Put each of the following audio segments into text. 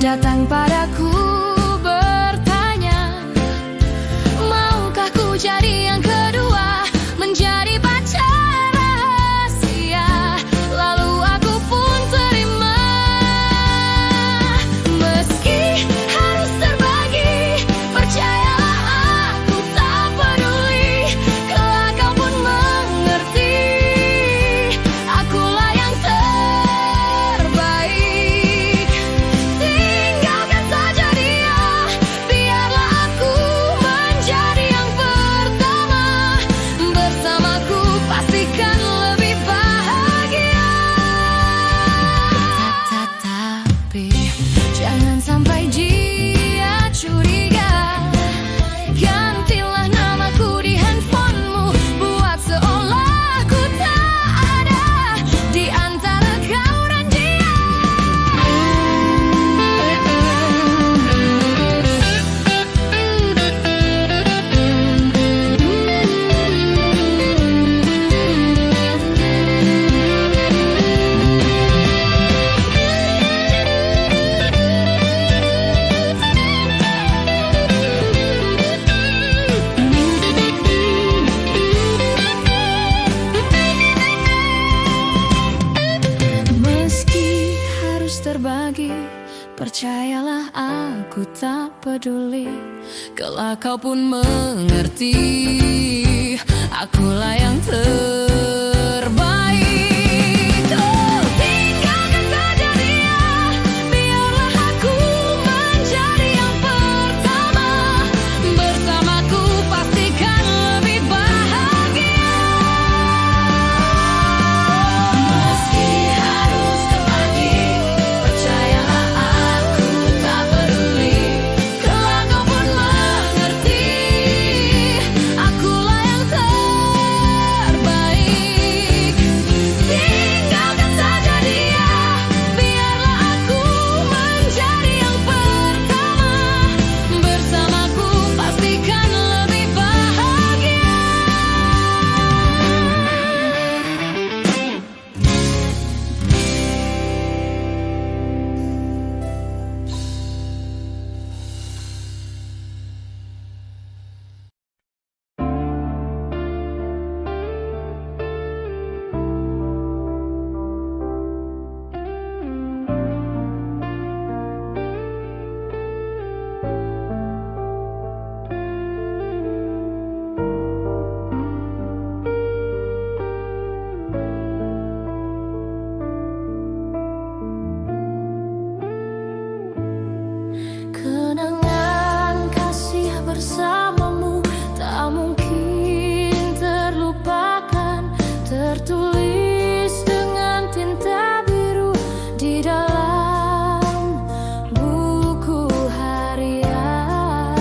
datang padaku bertanya, maukah ku jadi yang kedua, menjadi pacar rahasia. Lalu aku pun terima, meski harus terbagi. Percayalah aku tak peduli, kelak kau pun mengerti. Akulah yang terbaik. Tinggalkan saja dia, biarlah aku menjadi yang pertama. Bersamaku pastikan lebih bahagia. Tetapi jangan sampai dia curiga. Gantilah namaku di handphonemu, buat seolah ku tak ada di antara kau dan dia. Meski harus terbagi, percayalah aku tak peduli, kelak kau pun mengerti. Akulah yang terbaik. Oh, tinggalkan saja dia, biarlah aku menjadi yang pertama. Bersamaku pastikan lebih bahagia. Meski harus terbagi, percayalah aku tak peduli, kelak kau pun mengerti. Akulah yang terbaik. Tinggalkan saja dia, biarlah aku menjadi yang pertama. Bersamaku pastikan lebih bahagia. Kenangan kasih bersamamu tak mungkin terlupakan, tertulis dengan tinta biru di dalam buku harian.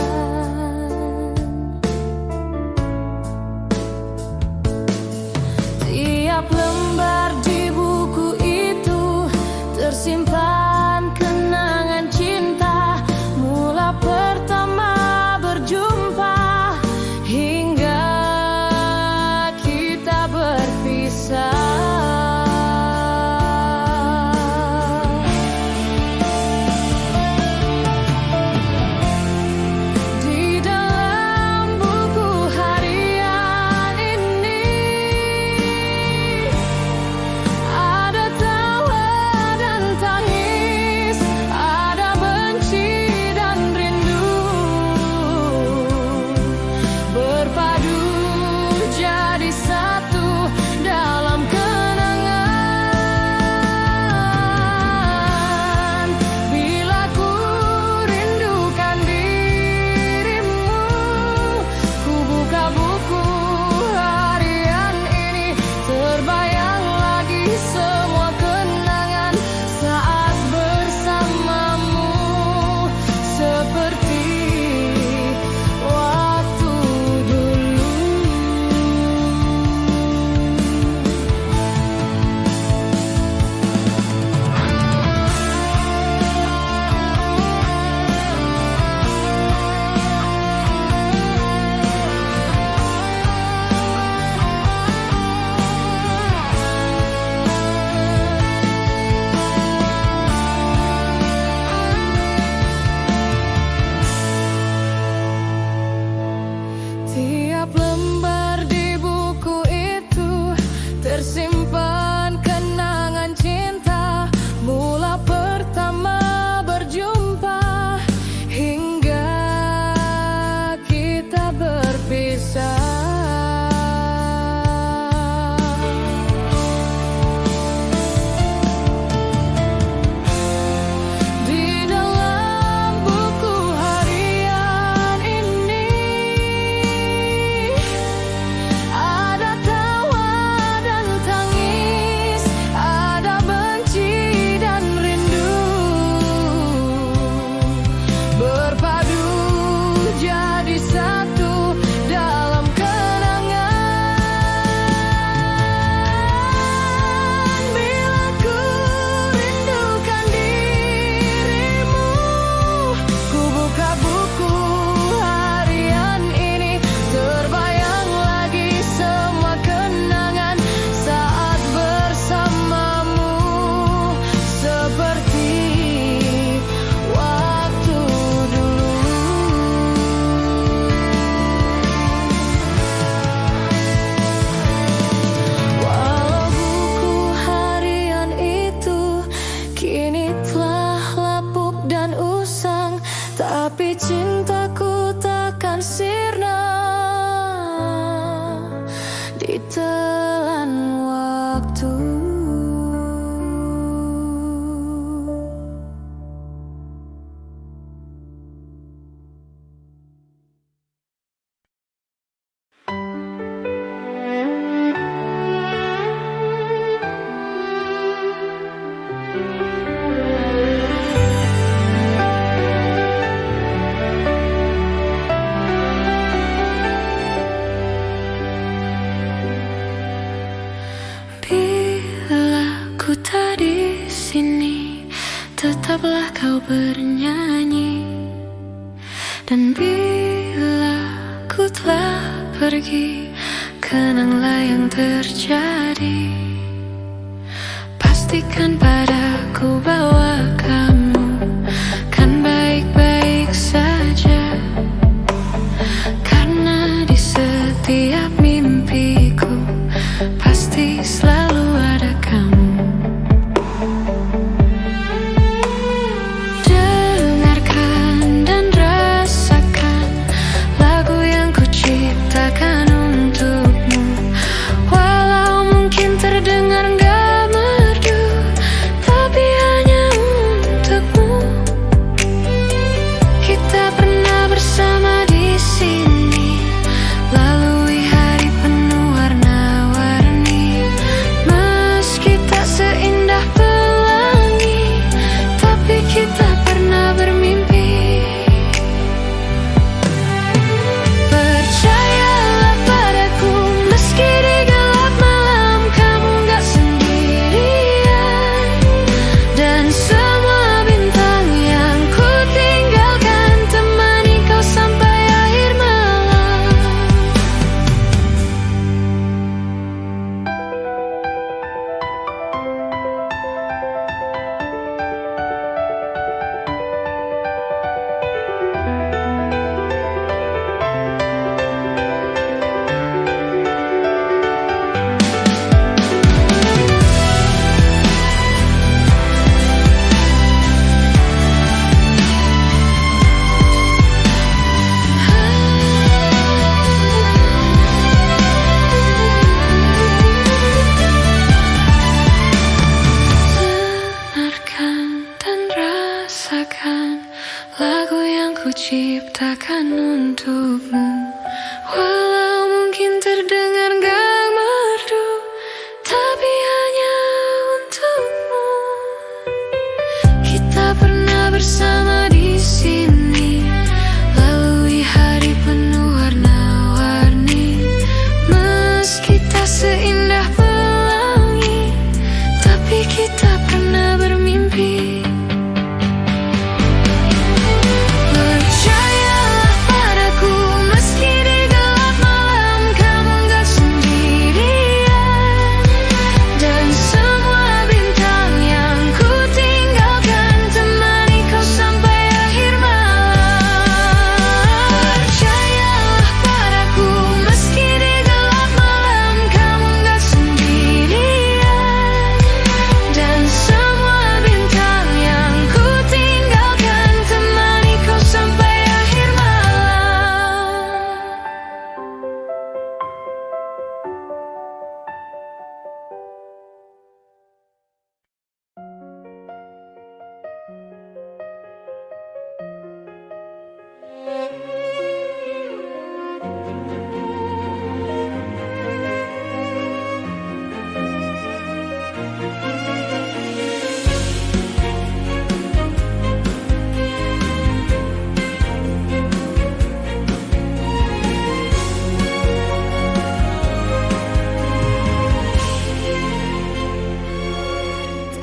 Tiap lembar di buku itu tersimpan kenangan cinta, mula pertama berjumpa. tapi cintaku takkan sirna ditelan waktu. Tetaplah kau bernyanyi, dan bila ku telah pergi, kenanglah yang terjadi. Pastikan padaku bahwa kamu kan baik-baik saja, karena di setiap mimpiku pasti selalu ada kamu. Lagu yang ku ciptakan untukmu, walau mungkin terdengar gak merdu, tapi hanya untukmu. Kita pernah bersama di sini, lalui hari penuh warna-warni. Meski tak seindah pelangi, tapi kita pernah bermimpi.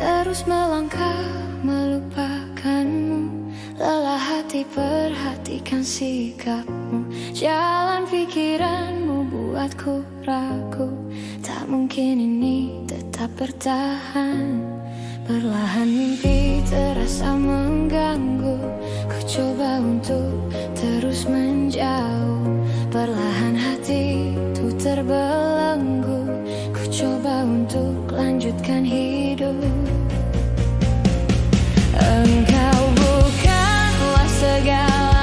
Terus melangkah melupakanmu, lelah hati perhatikan sikapmu. Jalan pikiranmu buatku ragu, tak mungkin ini tetap bertahan. Perlahan mimpi terasa mengganggu, ku coba untuk terus menjauh. Perlahan hati itu terbelenggu, ku coba untuk lanjutkan hidup. Engkau bukanlah segala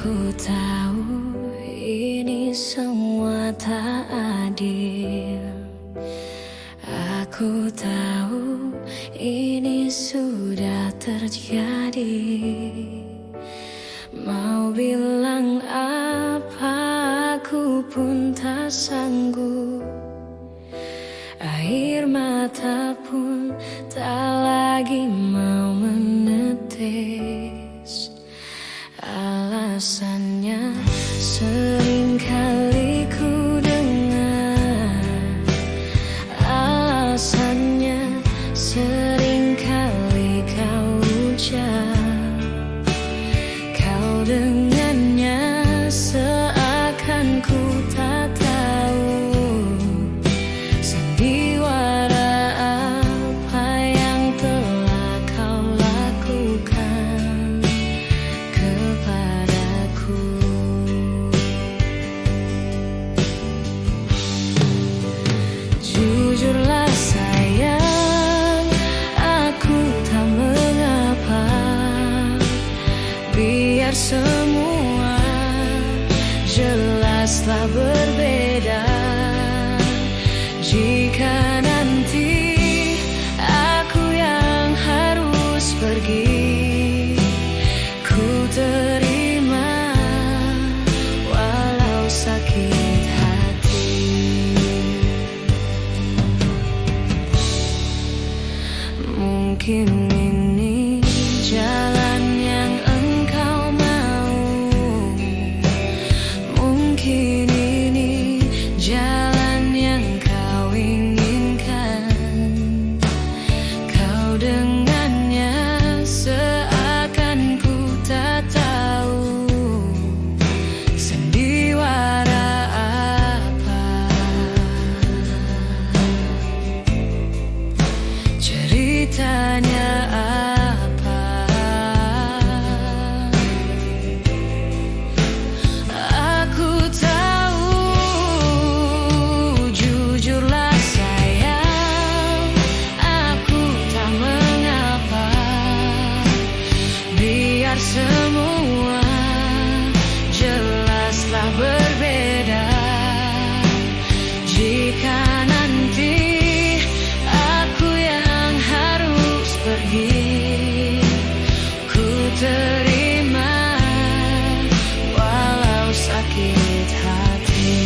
Aku tahu ini semua tak adil. Aku tahu ini sudah terjadi. Mau bilang apa aku pun tak sanggup. Air mata pun tak lagi mau menetes. Alasannya sering kali ku dengar. Alasannya sering kali kau ucap. Kau dengannya seakan ku tak tahu sandiwara apa yang telah kau lakukan kepadaku. Jujurlah sayang, aku tak mengapa. Biar semua jelaslah berbeda. Jika nanti aku yang harus pergi, ku terima walau sakit hati. Mungkin ini jalan yang engkau mau. Mungkin ini jalan yang kau inginkan. Kau dengannya seakan ku tak tahu sandiwara apa. Ceritanya apa? Aku tahu, jujurlah sayang, aku tak mengapa. Biar semua jelaslah berbeda. Jika nanti aku yang harus pergi, ku terima walau sakit hati.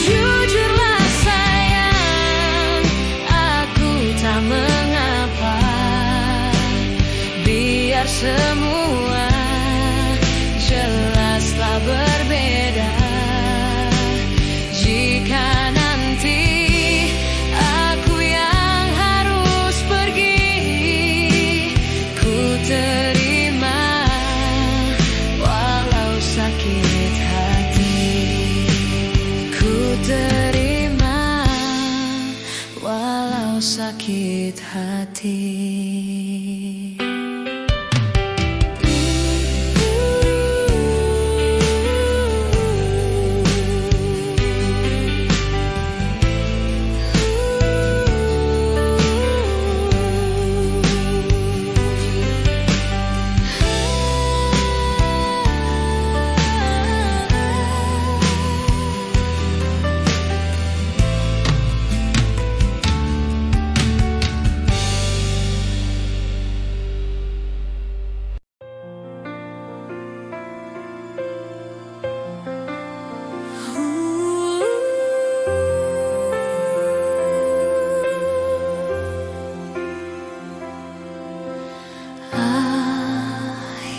Jujurlah sayang, aku tak mengapa. Biar semua jelaslah berbeda. Jika nanti aku yang harus pergi, ku terima walau sakit hati. Ku terima walau sakit hati.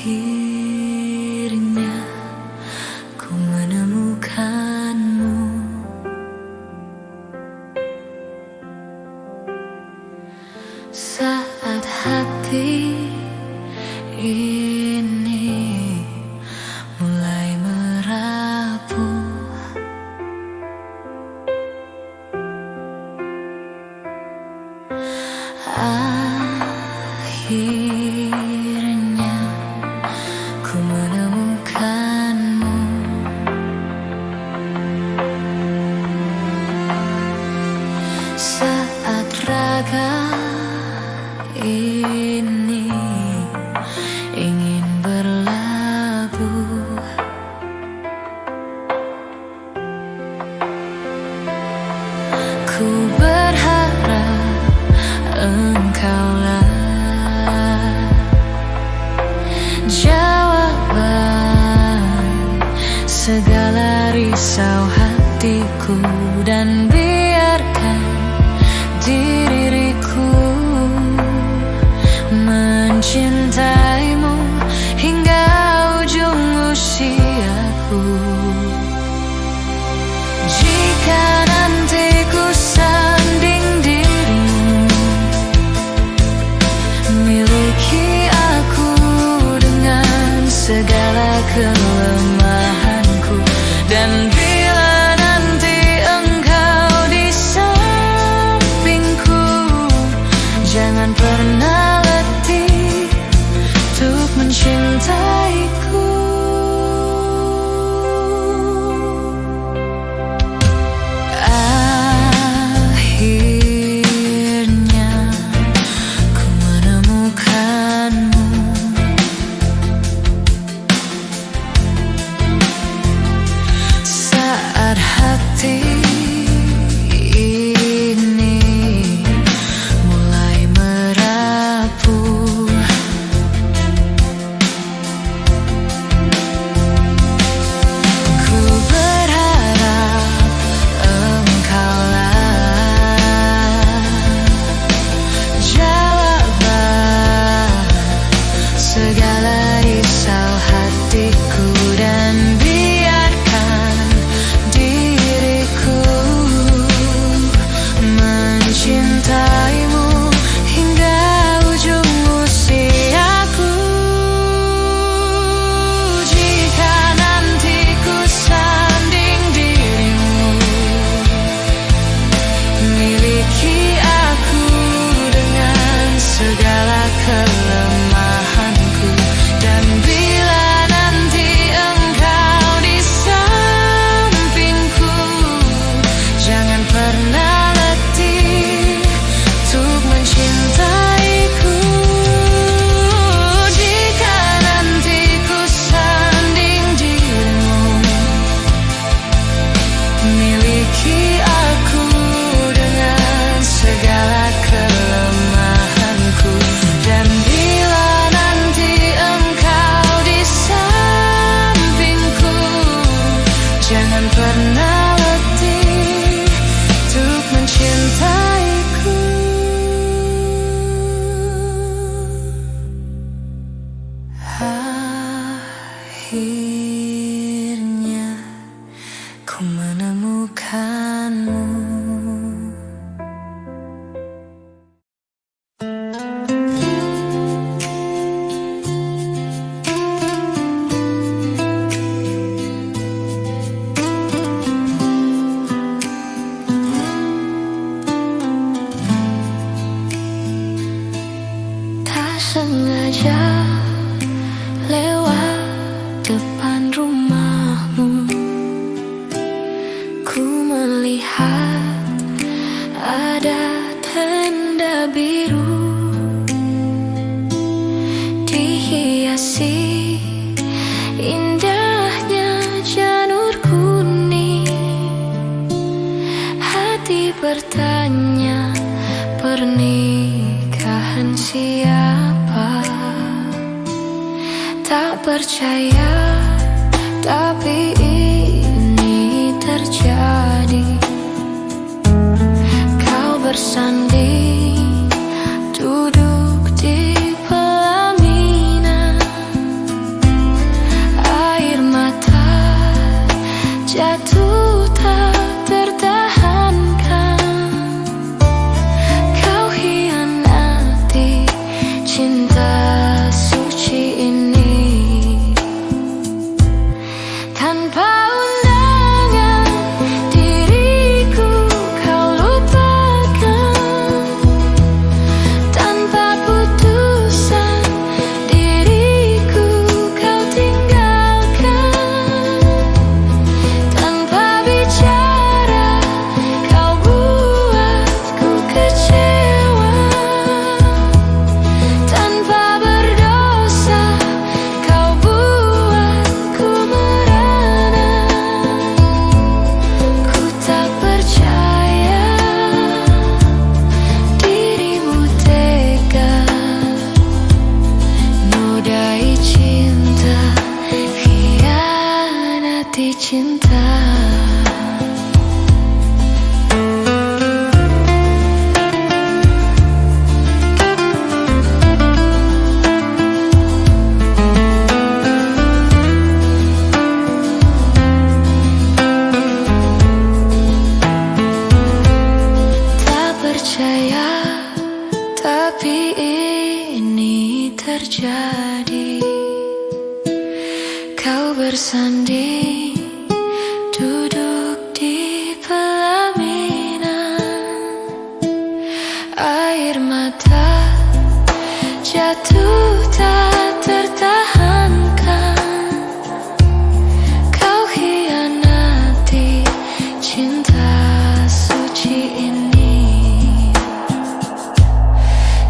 Akhirnya ku menemukanmu. Saat hati ini mulai merapuh, akhirnya ku menemukan jawaban segala risau hatiku, dan biarkan diriku mencintaimu hingga ujung usiaku. Jika nanti ku sanding dirimu, miliki aku dengan segala kelemahanku, dan bila nanti engkau di sampingku, jangan pernah letih untuk mencintaiku. Akhirnya ku menemukanmu, saat hati ini mulai merapuh. Ku berharap engkaulah jawaban segala risau hatiku, dan biarkan diriku mencintaimu hingga ujung usiaku. Jika nanti ku sanding dirimu, miliki aku dengan segala kelemahanku, dan bila nanti engkau di sampingku, jangan pernah letih untuk mencintaiku. Jika nanti ku sanding dirimu, miliki aku dengan segala kelemahanku, dan bila nanti engkau di sampingku, jangan pernah letih untuk mencintaiku. Akhirnya ku menemukanmu. Tak sengaja lewat depan rumahmu, ku melihat ada tenda biru dihiasi indahnya janur kuning. Hati bertanya, pernikahan siapa? Tak percaya, tapi ini terjadi. Kau bersanding duduk di pelaminan, air mata jatuh tak tertahankan. Kau hianati cinta suci ini. Tanpa undangan diriku kau lupakan. cinta. Tak percaya, tapi ini terjadi. Kau bersanding duduk di pelaminan, air mata jatuh tak tertahankan. Kau hianati cinta suci ini.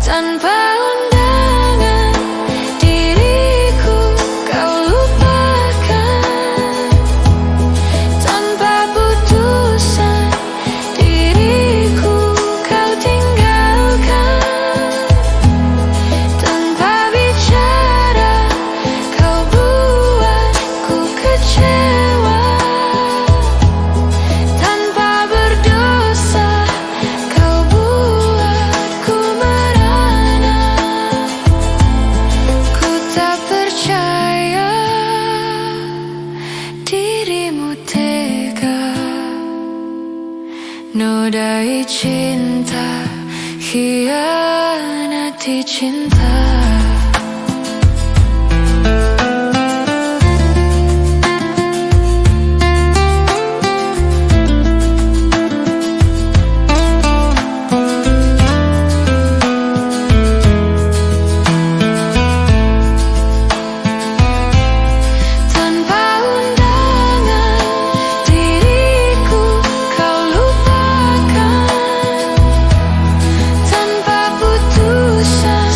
Tanpa undangan diriku kau lupakan, tanpa putusan diriku kau tinggalkan, tanpa bicara kau buatku kecewa, tanpa berdosa kau buatku merana. Ku tak percaya dirimu tega, nodai cinta, hianati cinta. Tanpa undangan diriku kau lupakan, tanpa putusan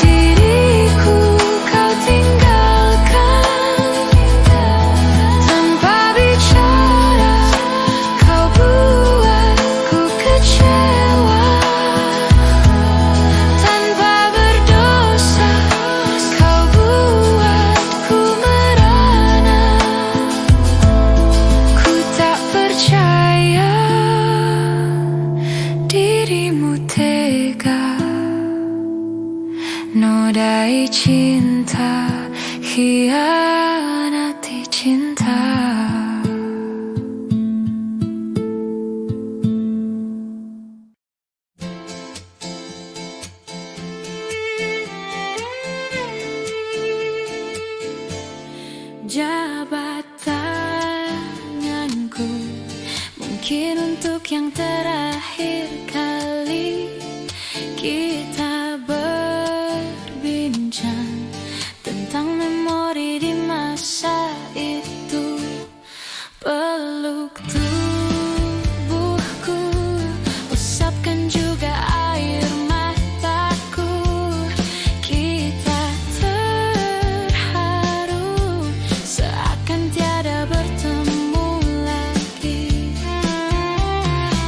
diriku kau tinggalkan, tanpa bicara kau buatku kecewa, tanpa berdosa kau buatku merana. Ku tak percaya dirimu tega, nodai cinta, hianati cinta. Jabat tanganku, mungkin untuk yang terakhir kali kita berbincang tentang memori di masa itu. Peluk tubuhku, usapkan juga air mataku. Kita terharu seakan tiada bertemu lagi.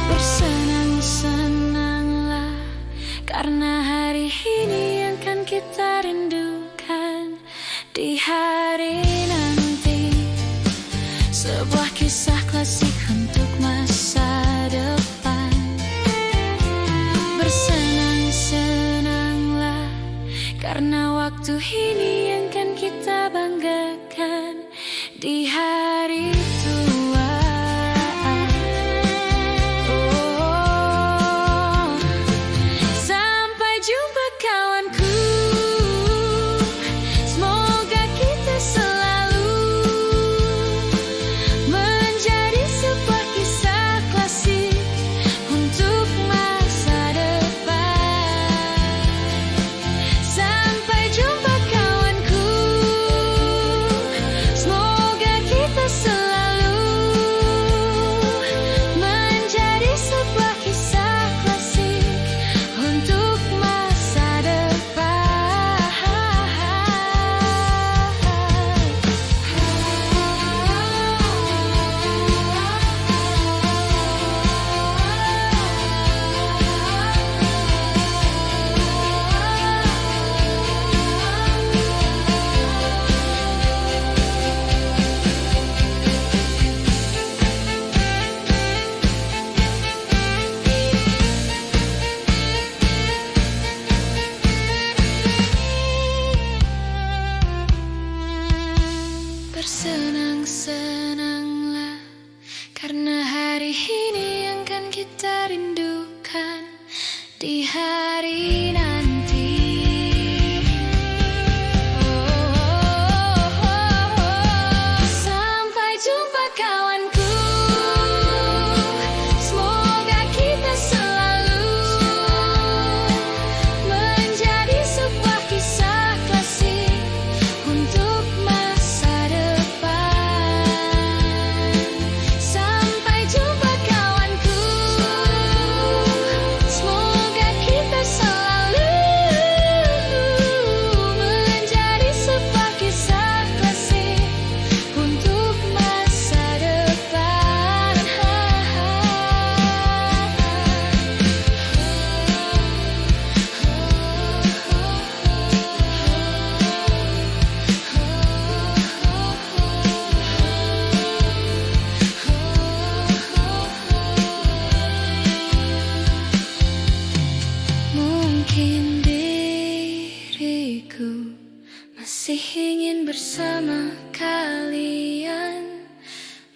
Bersenang-senanglah karena hari ini yang kan kita rindukan di hari nanti. Sebuah kisah klasik untuk masa depan. Bersenang-senanglah karena waktu ini yang kan kita banggakan di hari tua. Oh, sampai jumpa kawanku. Semoga kita selalu menjadi sebuah kisah klasik untuk masa depan. Sampai jumpa kawanku. Semoga kita selalu Bersenang-senanglah, karena hari ini yang kan kita rindukan di hari nanti. Sampai jumpa kawanku, semoga kita selalu menjadi sebuah kisah klasik untuk masa depan. Sampai jumpa kawanku, semoga kita selalu menjadi sebuah kisah klasik untuk masa depan. Mungkin diriku masih ingin bersama kalian,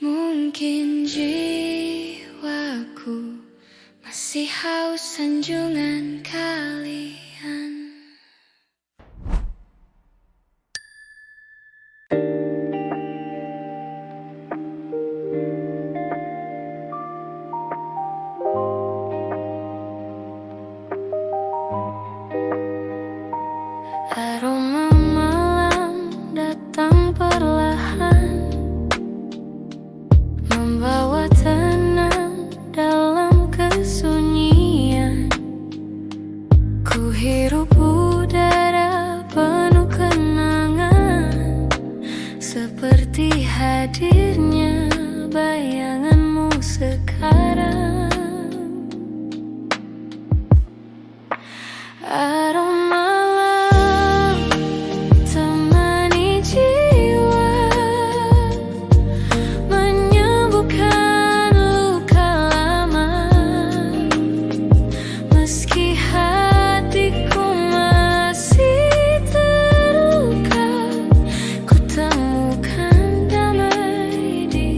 mungkin jiwaku masih haus sanjungan kalian. Aroma malam datang perlahan, membawa tenang dalam kesunyian. Ku hirup udara penuh kenangan, seperti hadirnya bayanganmu sekarang. Aroma di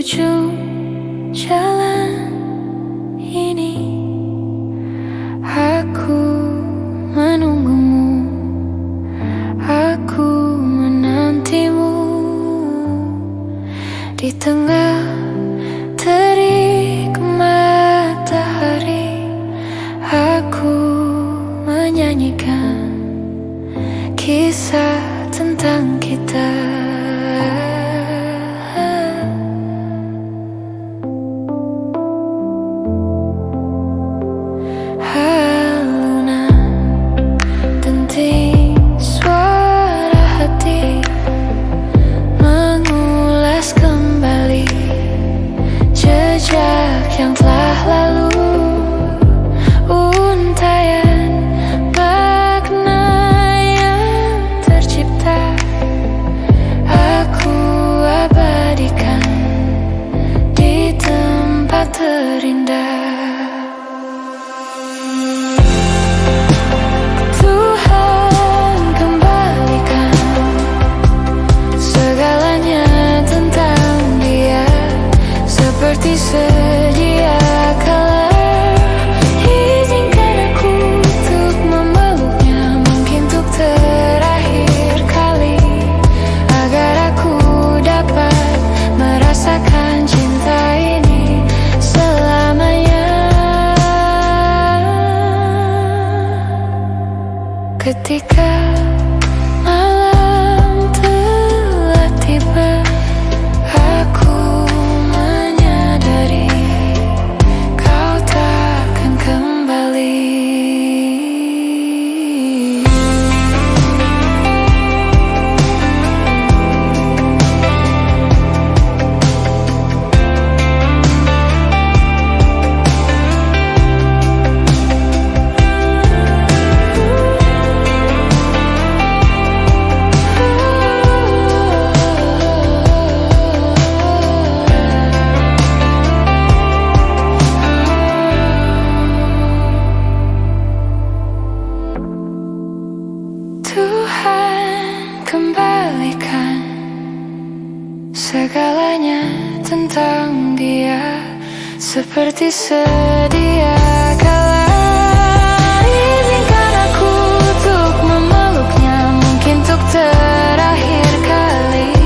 ujung jalan ini. Aku menunggumu, aku menantimu di tengah terik matahari. Aku menyanyikan kisah tentang kita. Alunan denting suara hati mengulas kembali jejak yang telah lalu. Untayan makna yang tercipta aku abadikan di tempat terindah. Tuhan kembalikan segalanya tentang dia seperti sedia kala. Izinkan aku untuk memeluknya, mungkin untuk terakhir kali, agar aku dapat merasakan cinta ini selamanya. Ketika malam telah tiba, aku menyadari kau takkan kembali. Tuhan kembalikan segalanya tentang dia seperti sedia kala. Izinkan aku untuk memeluknya, mungkin untuk terakhir kali,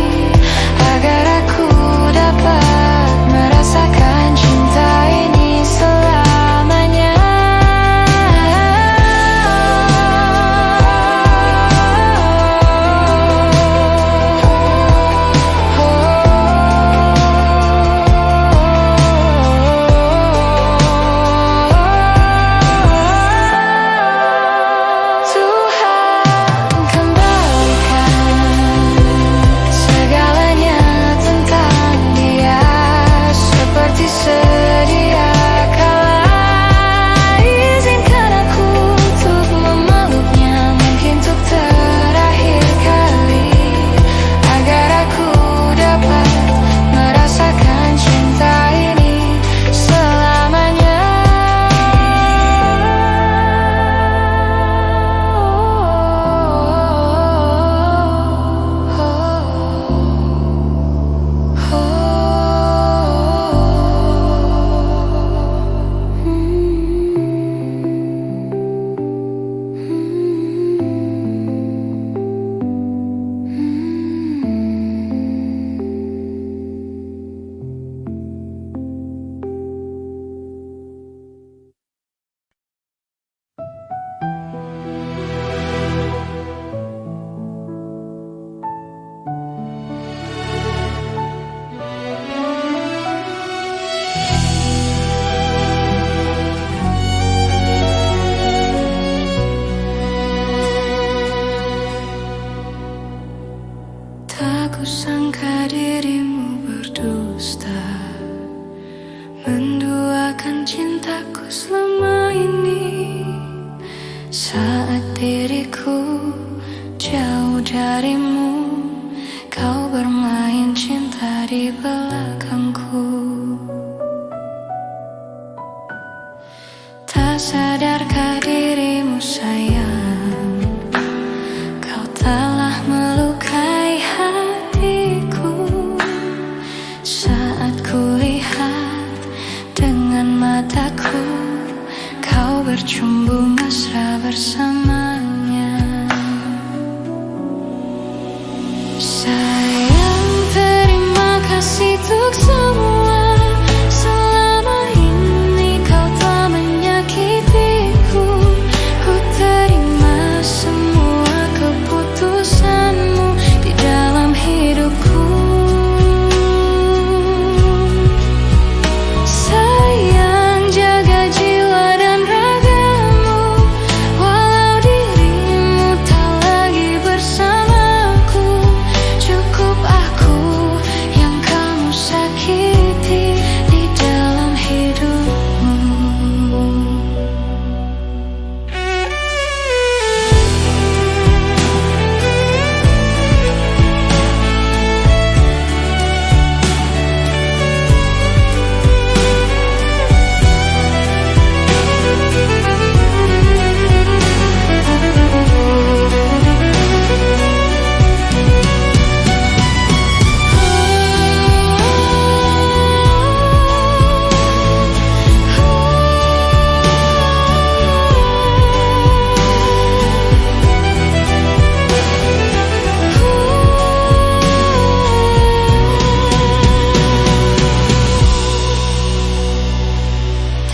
agar aku dapat merasakan cinta ini selamanya. Tak kusangka dirimu berdusta, menduakan cintaku selama ini. Saat diriku jauh darimu, kau bermain cinta di belakangku. Tak sadarkah dirimu sayang, kau telah melukai hatiku saat ku bercumbu mesra bersamanya. Sayang, terima kasih untuk semua. Selama ini kau telah menyakitiku. Ku terima semua keputusanmu di dalam hidupku. Sayang, jaga jiwa dan ragamu. Walau dirimu tak lagi bersamaku, cukup aku yang kamu sakiti di dalam hidupmu.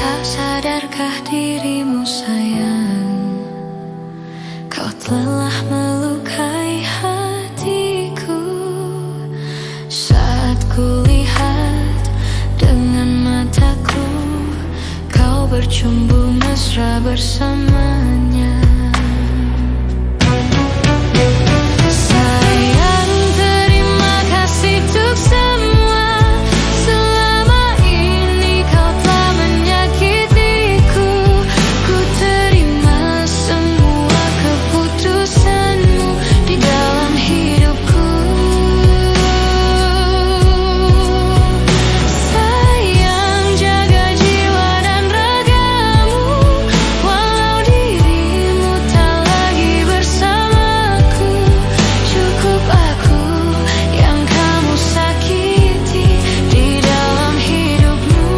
Tak sadarkah dirimu sayang, kau telah melukai hatiku. Saat kulihat dengan mataku, kau bercumbu mesra bersamanya. Sayang, terima kasih untuk semua. Selama ini kau telah menyakitiku. Ku terima semua keputusanmu di dalam hidupku. Sayang, jaga jiwa dan ragamu. Walau dirimu tak lagi bersamaku, cukup aku yang kamu sakiti di dalam hidupmu.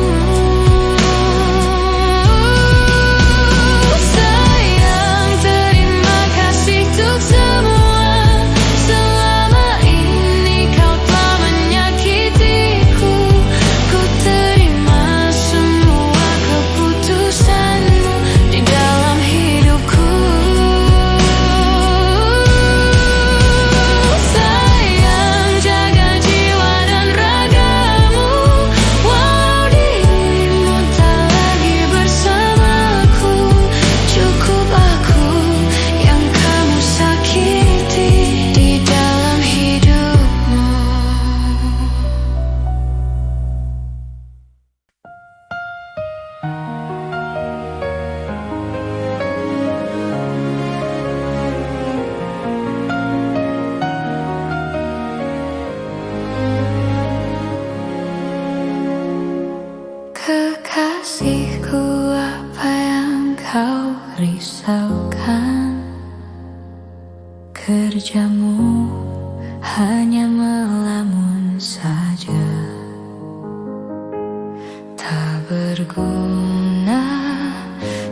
Sayang, terima kasih untuk semua. Selama ini kau telah menyakitiku. Ku terima semua keputusanmu di dalam hidupku. Sayang, jaga jiwa dan ragamu. Walau dirimu tak lagi bersamaku, cukup aku yang kamu sakiti di dalam hidupmu. Kekasihku, apa yang kau risaukan? Kerjamu hanya melamun saja, tak berguna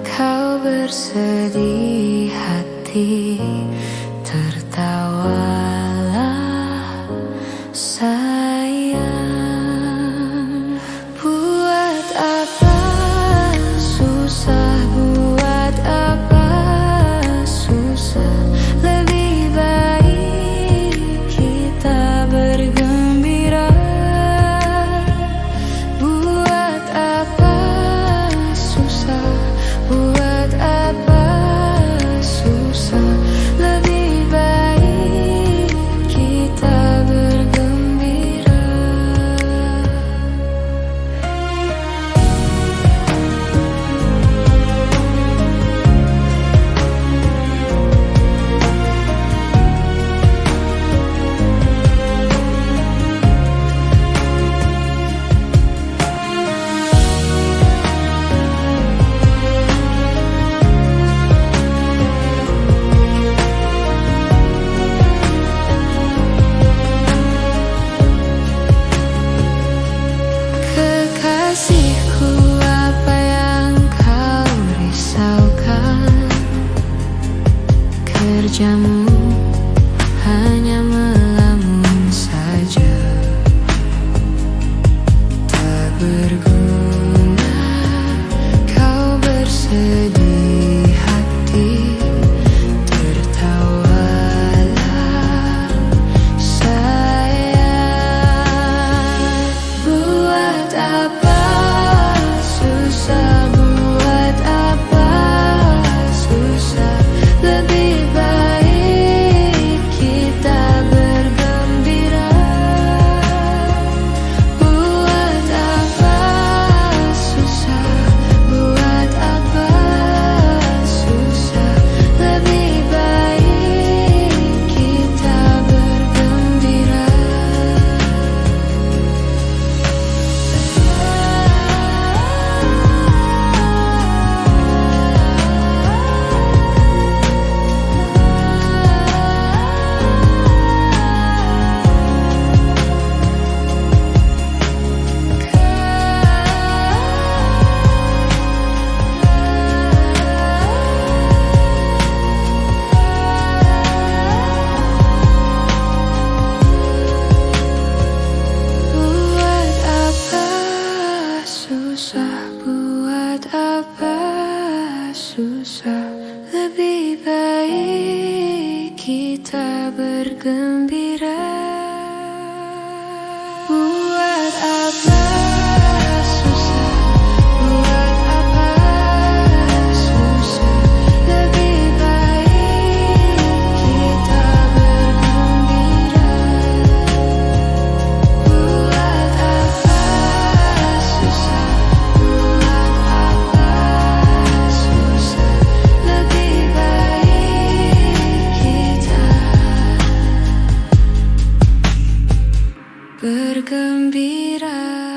kau bersedih hati. Tertawalah sayang. Buat apa susah, buat apa susah. Lebih baik kita bergembira. Buat apa susah, buat apa susah. kita bergembira. Buat apa susah, buat apa susah, lebih baik kita bergembira. Buat apa susah, buat apa susah, lebih baik kita bergembira.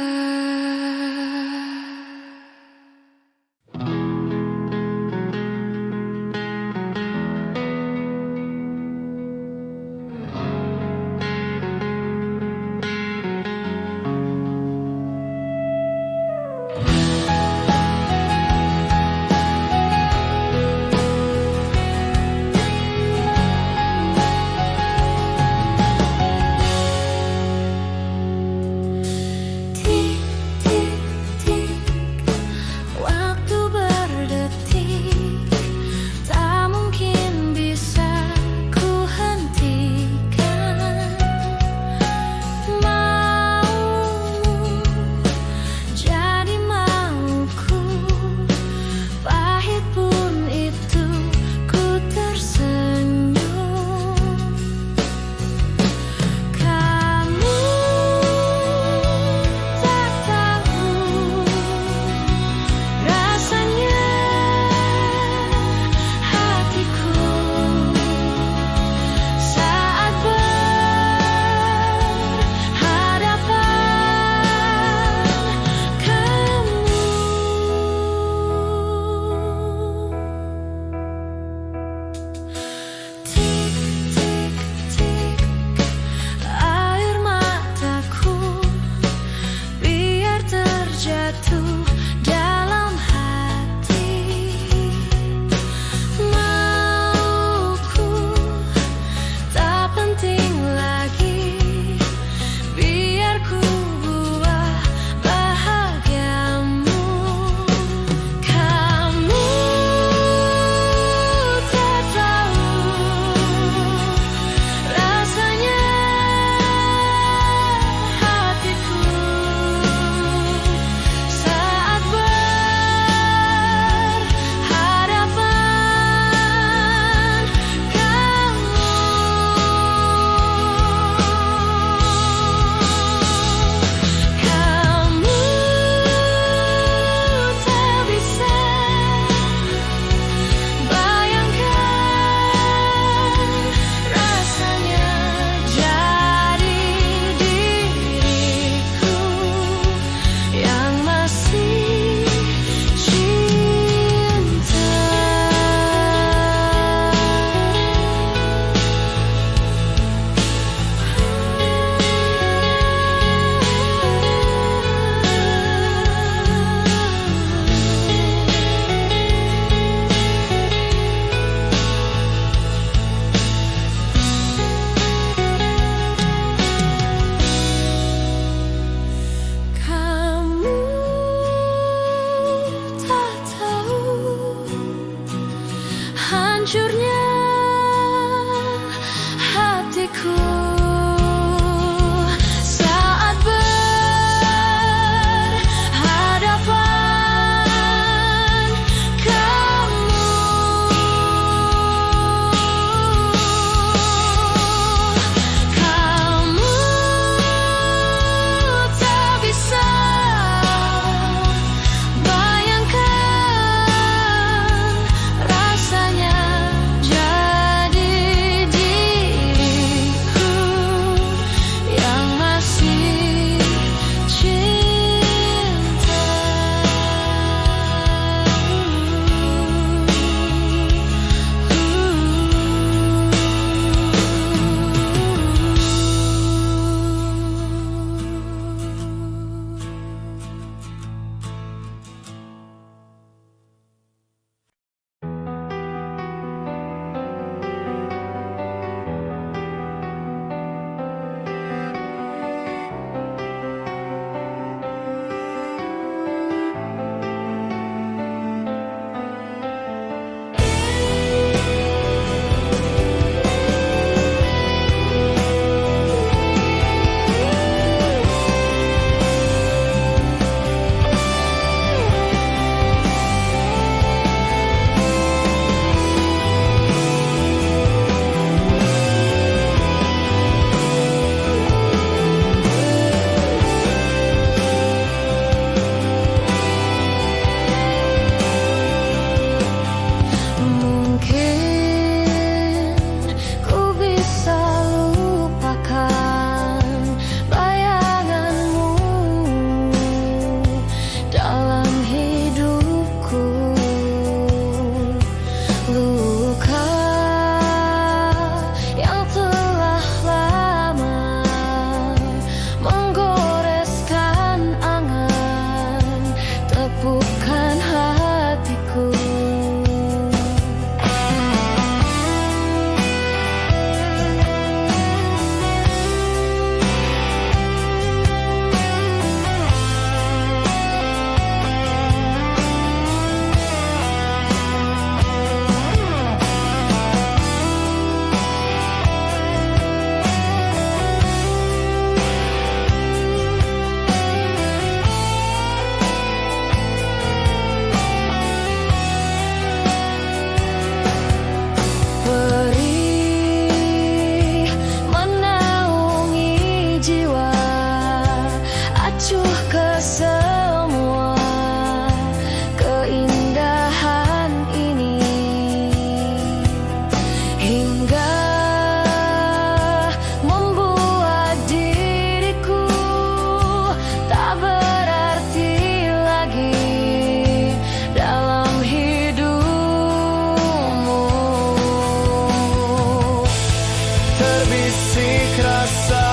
bisik rasa,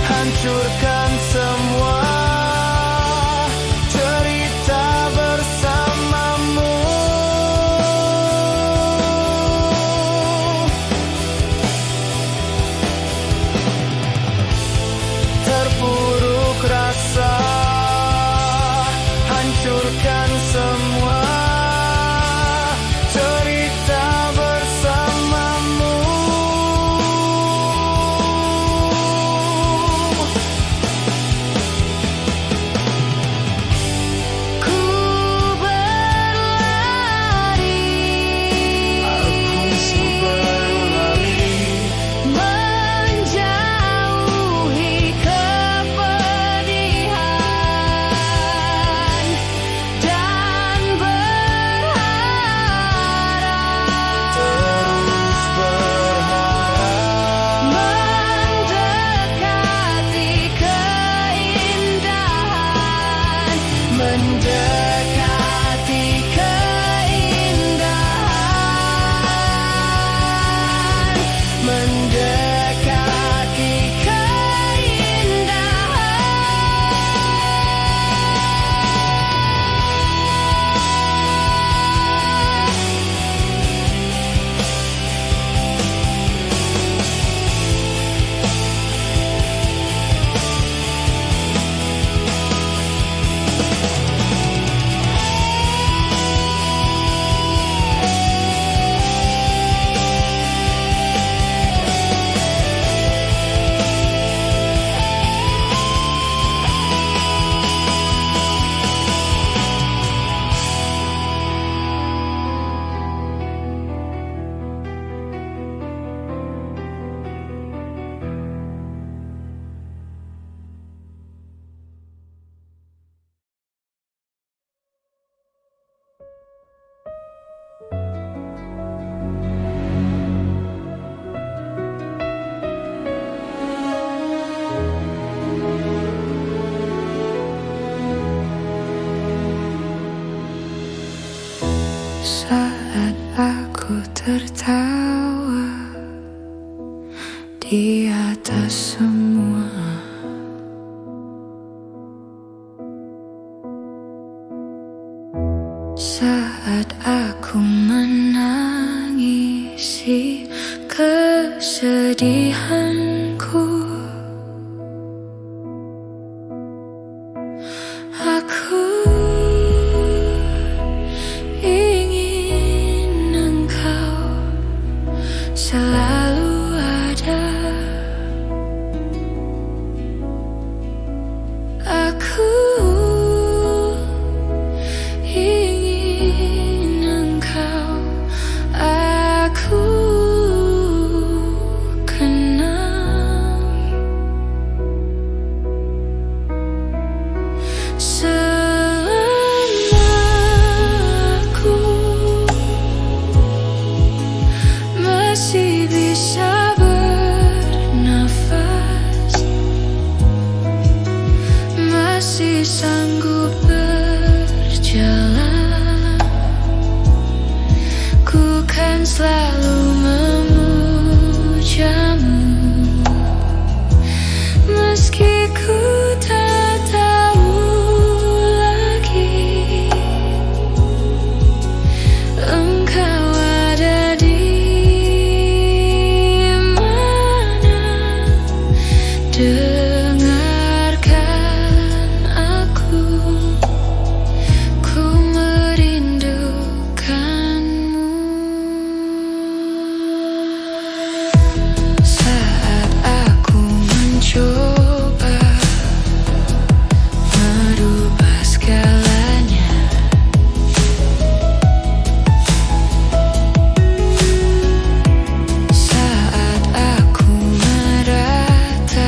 hancurkan semua cerita bersamamu. Terpuruk rasa, hancurkan semua cerita bersamamu. Ku berlari, Aku berlari menjauhi kepedihan dan berharap, terus berharap mendekati keindahan, mendekati keindahan, mendekati keindahan. Saat aku tertawa di atas semua, saat aku menangisi kesedihanku, aku ingin engkau selalu ada. Aku ingin engkau, aku kenal. Selama aku masih bisa bernafas, masih sanggup berjalan, ku kan selalu memujamu, meski ku tak tahu lagi engkau ada di mana. Dengarkan aku, ku merindukanmu. Saat aku mencoba merubah segalanya, saat aku meratapi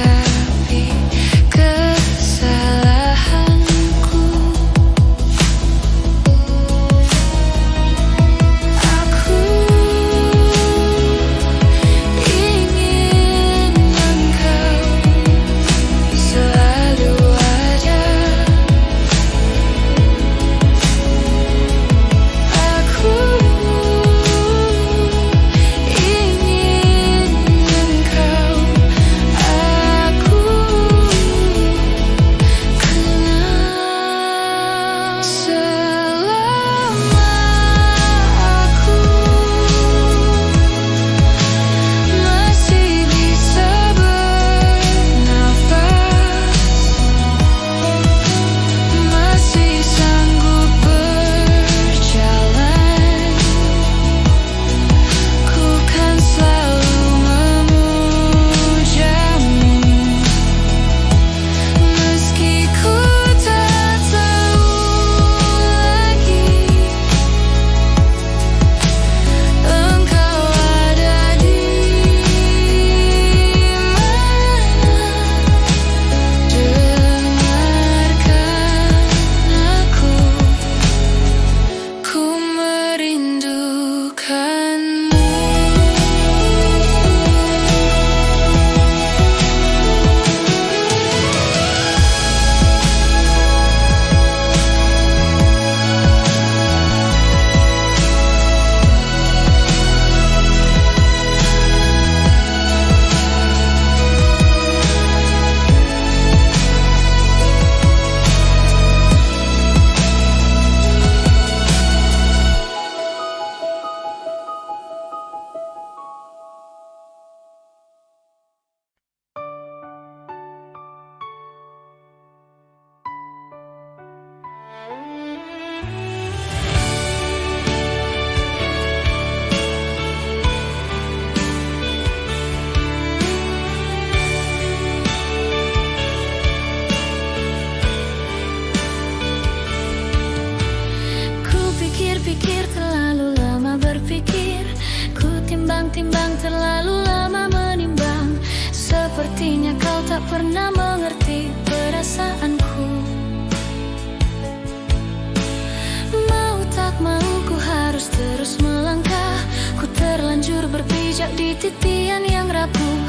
titian yang rapuh.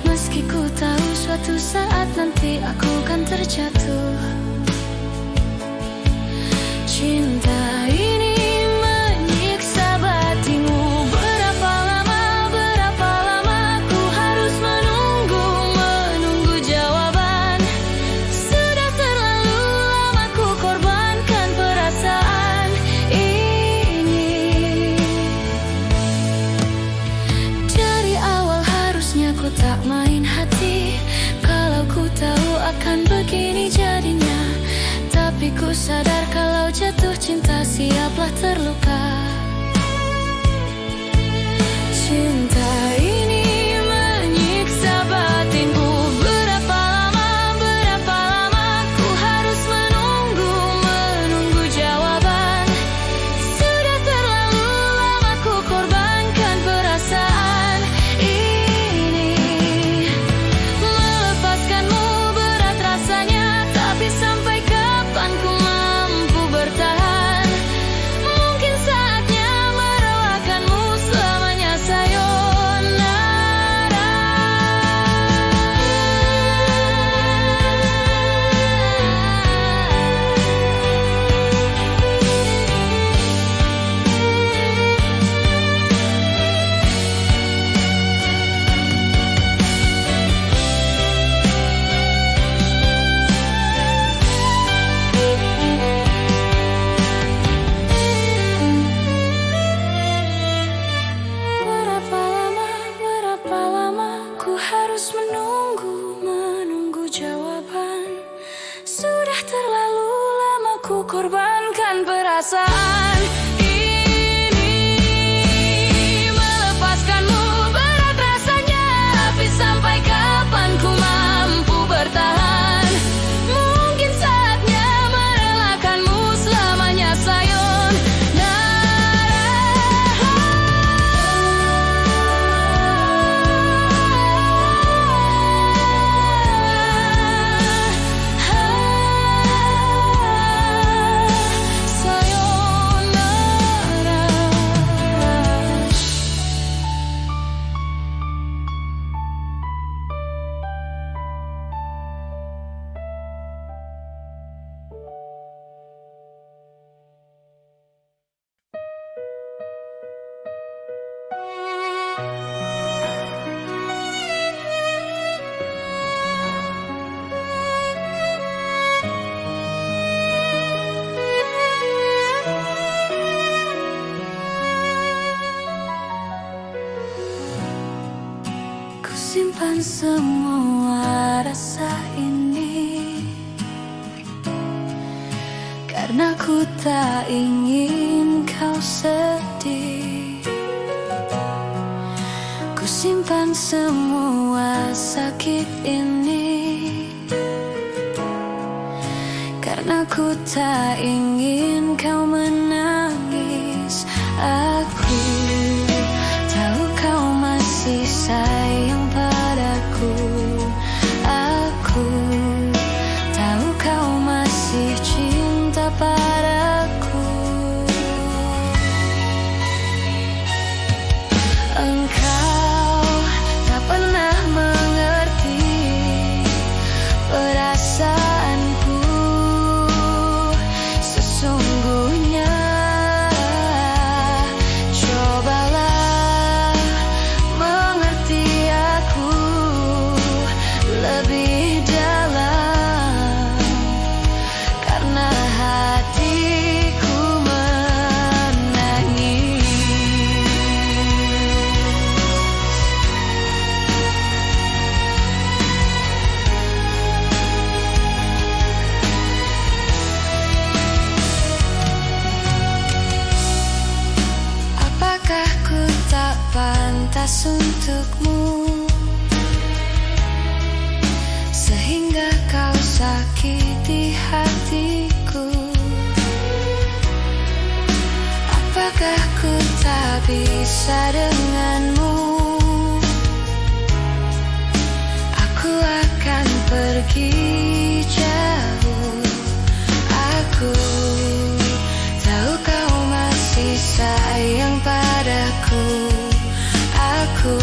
Meski ku tahu suatu saat nanti aku kan terjatuh. Cinta ini menyiksa batinmu. Berapa lama ku harus menunggu jawaban. Sudah terlalu lama ku korbankan perasaan ini. Dari awal harusnya ku tak main hati. Kalau ku tahu akan begini jadinya. Tapi ku sadar kalau jatuh cinta siaplah terluka. Cinta ini menyiksa batinku. Berapa lama ku harus menunggu jawaban. Sudah terlalu lama ku korbankan perasaan ini. Melepaskanmu berat rasanya, tapi sampai kapan ku mampu bertahan? Mungkin saatnya merelakanmu selamanya, sayonara. Berapa lama ku harus menunggu jawaban. Sudah terlalu lama ku korbankan perasaan ini. Melepaskanmu berat rasanya, tapi sampai kapan ku mampu bertahan? Mungkin saatnya merelakanmu selamanya, sayonara. Ku simpan semua rasa ini karena ku tak ingin kau sedih. Ku simpan semua sakit ini karena ku tak ingin kau menangis. Aku tahu kau masih sayang padaku. Aku tahu kau masih cinta padaku. Engkau tak pernah mengerti perasaanku sesungguhnya. Cobalah mengerti aku lebih dalam, karena hatiku menangis. Apakah ku tak pantas untukmu, sehingga kau sakiti hatiku? Apakah ku tak bisa denganmu? Aku akan pergi jauh. Aku tahu kau masih sayang padaku. Aku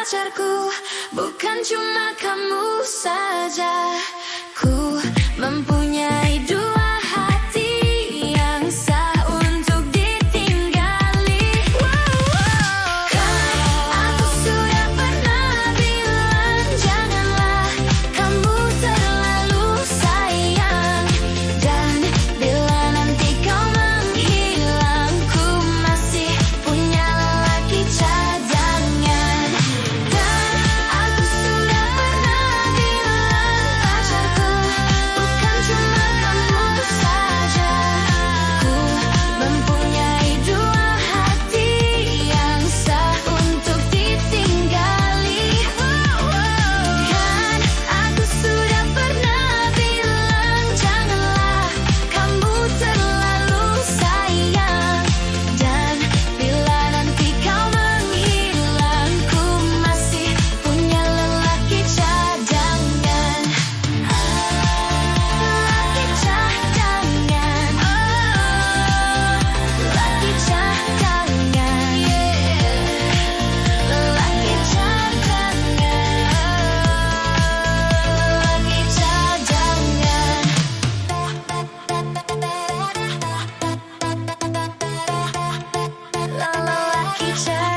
pacarku, bukan cuma kamu saja. Ku mempunyai dua hati yang sah untuk ditinggali. Kan aku sudah pernah bilang, janganlah kamu terlalu sayang. Dan bila nanti kau menghilang, ku masih punya lelaki cadangan. Dan aku sudah pernah bilang, pacarku bukan cuma kamu saja. Ku mempunyai dua hati yang sah untuk ditinggali. Kan aku sudah pernah bilang, janganlah kamu terlalu sayang. Dan bila nanti kau menghilang, ku masih punya lelaki cadangan. Lelaki cadangan. Lelaki cadangan. Lelaki cadangan. Lelaki cadangan.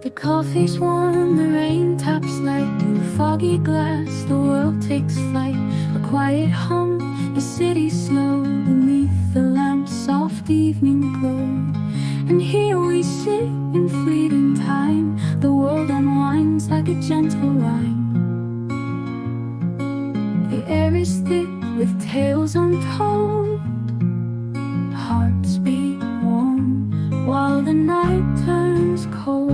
The coffee's warm, the rain taps light through the foggy glass. The world takes flight, a quiet hum, the city slow beneath the lamp's soft evening glow. And here we sit in fleeting time. The world unwinds like a gentle rhyme. The air is thick with tales untold. Hearts beat warm while the night turns cold.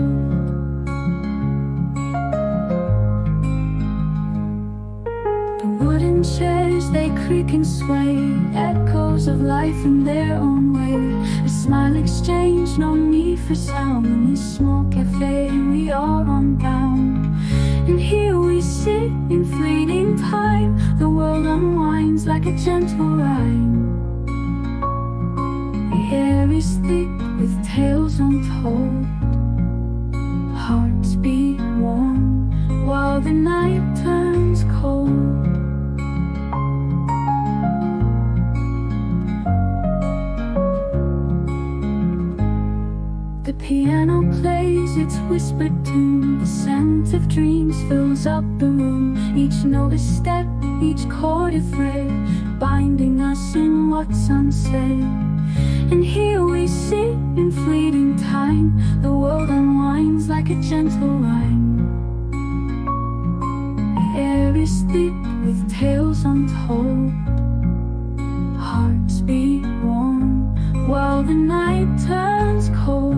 The wooden chairs, they creak and sway, echoes of life in their own way. A smile exchange, no need for sound. In this small cafe, we are unbound. And here we sit in fleeting time. The world unwinds like a gentle rhyme. The air is thick with tales untold. Hearts beat warm while the night turns cold. The piano plays its whispered tune. The scent of dreams fills up the room. Each note a step, each chord a thread, binding us in what's unsaid. And here we sit in fleeting time. The world unwinds like a gentle rhyme. The air is thick with tales untold. Hearts beat warm while the night turns cold.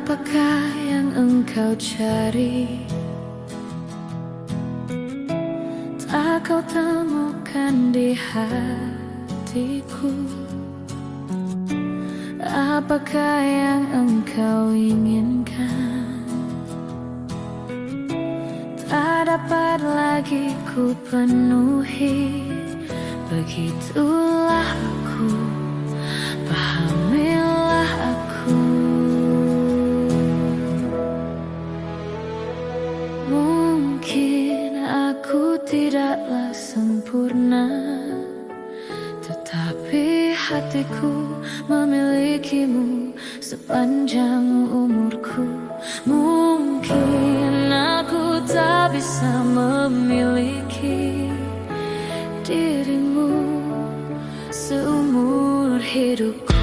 Apakah yang engkau cari? Tak kau temukan di hatiku. Apakah yang engkau inginkan? Tak dapat lagi ku penuhi. Begitulah aku, pahamilah aku. Mungkin aku tidaklah sempurna, tetapi hatiku memilikimu sepanjang umurku. Mungkin aku tak bisa memiliki dirimu seumur hidupku.